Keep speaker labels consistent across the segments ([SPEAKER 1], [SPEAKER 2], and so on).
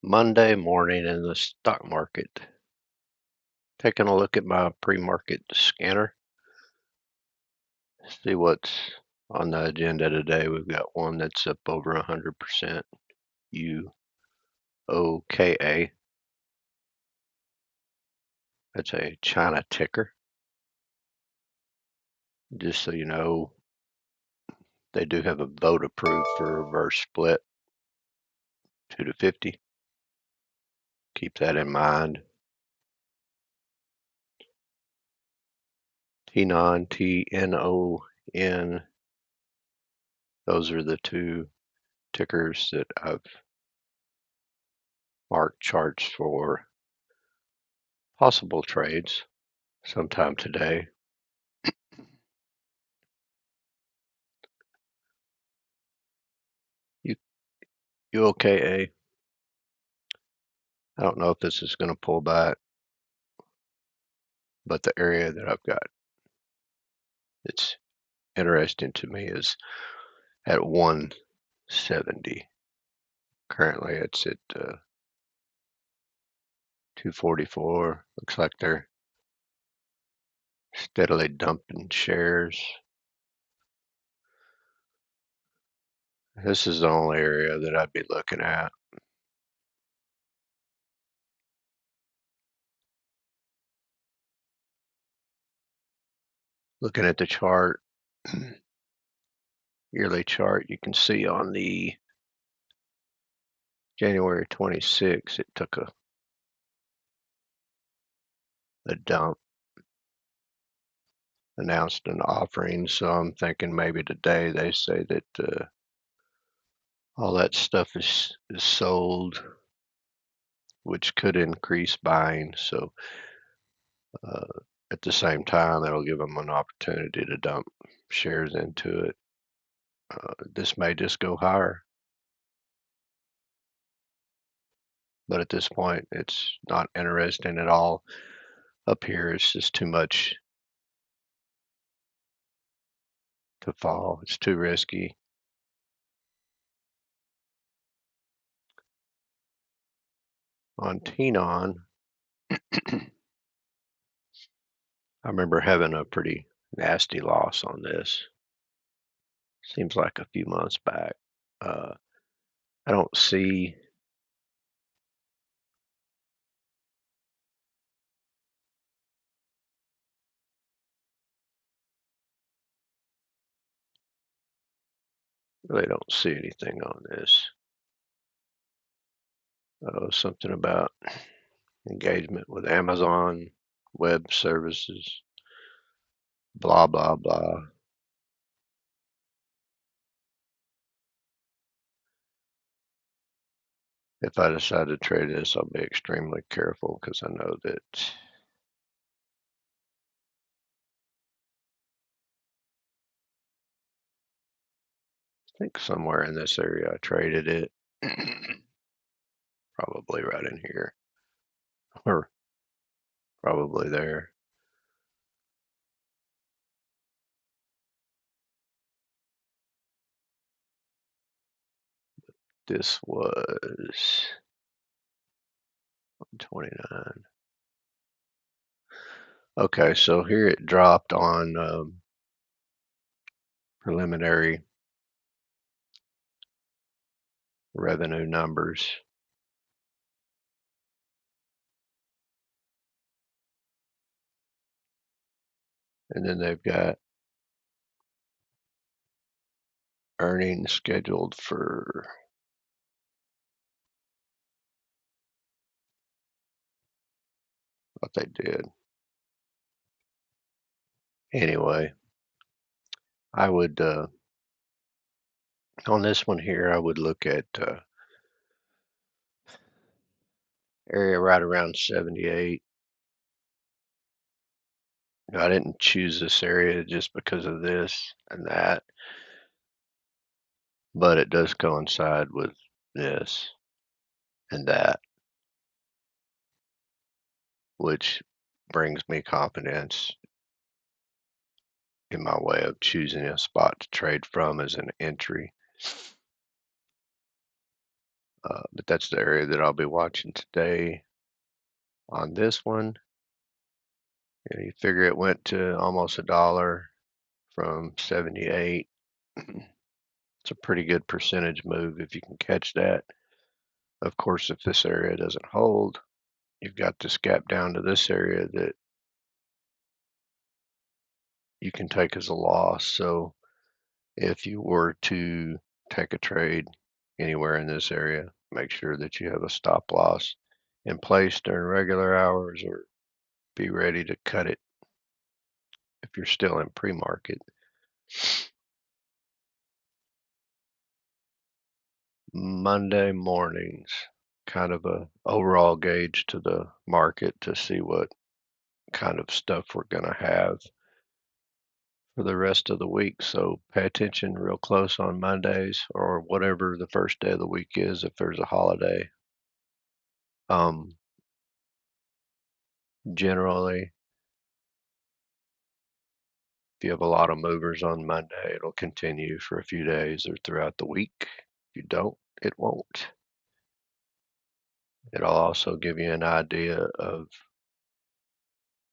[SPEAKER 1] Monday morning in the stock market. Taking a look at my pre-market scanner. See what's on the agenda today. We've got one that's up over 100%. UOKA. That's a China ticker. Just so you know, they do have a vote approved for a reverse split 2 to 50. Keep that in mind. TNON, TNON. Those are the two tickers that I've marked charts for possible trades sometime today. UOKA. I don't know if this is going to pull back, but the area that I've got it's interesting to me is at 170. Currently it's at 244. Looks like they're steadily dumping shares. This is the only area that I'd be looking at. Looking at the chart, yearly chart, you can see on the January 26th, it took a dump, announced an offering. So I'm thinking maybe today they say that all that stuff is sold, which could increase buying. So at the same time, that'll give them an opportunity to dump shares into it. This may just go higher, but at this point, it's not interesting at all. Up here, it's just too much to fall. It's too risky. On TNON, I remember having a pretty nasty loss on this. Seems like a few months back. I don't see really don't see anything on this. Something about engagement with Amazon Web Services, blah, blah, blah. If I decide to trade this, I'll be extremely careful because I know that I think somewhere in this area I traded it. Probably right in here or probably there. This was 29. Okay, so here it dropped on preliminary revenue numbers. And then they've got earnings scheduled for what they did. Anyway, I would on this one here, I would look at area right around 78. I didn't choose this area just because of this and that, but it does coincide with this and that, which brings me confidence in my way of choosing a spot to trade from as an entry. but that's the area that I'll be watching today. On this one, you figure it went to almost a dollar from 78. It's a pretty good percentage move if you can catch that. Of course, if this area doesn't hold, you've got this gap down to this area that you can take as a loss. So if you were to take a trade anywhere in this area, make sure that you have a stop loss in place during regular hours, or be ready to cut it if you're still in pre-market. Monday mornings, kind of a overall gauge to the market to see what kind of stuff we're going to have for the rest of the week. So pay attention real close on Mondays or whatever the first day of the week is if there's a holiday. Generally, if you have a lot of movers on Monday, it'll continue for a few days or throughout the week. If you don't, it won't. It'll also give you an idea of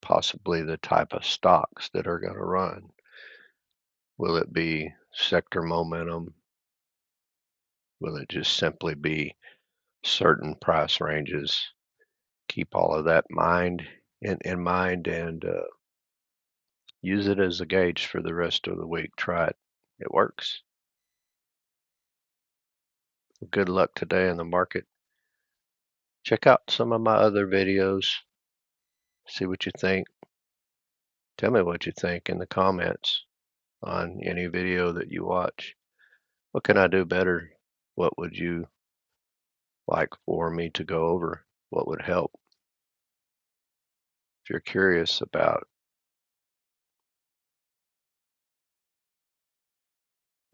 [SPEAKER 1] possibly the type of stocks that are going to run. Will it be sector momentum? Will it just simply be certain price ranges? Keep all of that in mind, and use it as a gauge for the rest of the week. Try it. It works. Well, good luck today in the market. Check out some of my other videos. See what you think. Tell me what you think in the comments on any video that you watch. What can I do better? What would you like for me to go over? What would help? If you're curious about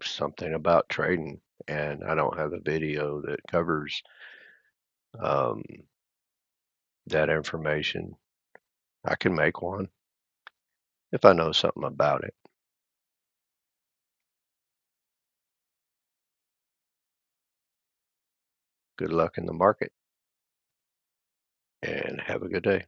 [SPEAKER 1] something about trading and I don't have a video that covers um, that information, I can make one if I know something about it. Good luck in the market and have a good day.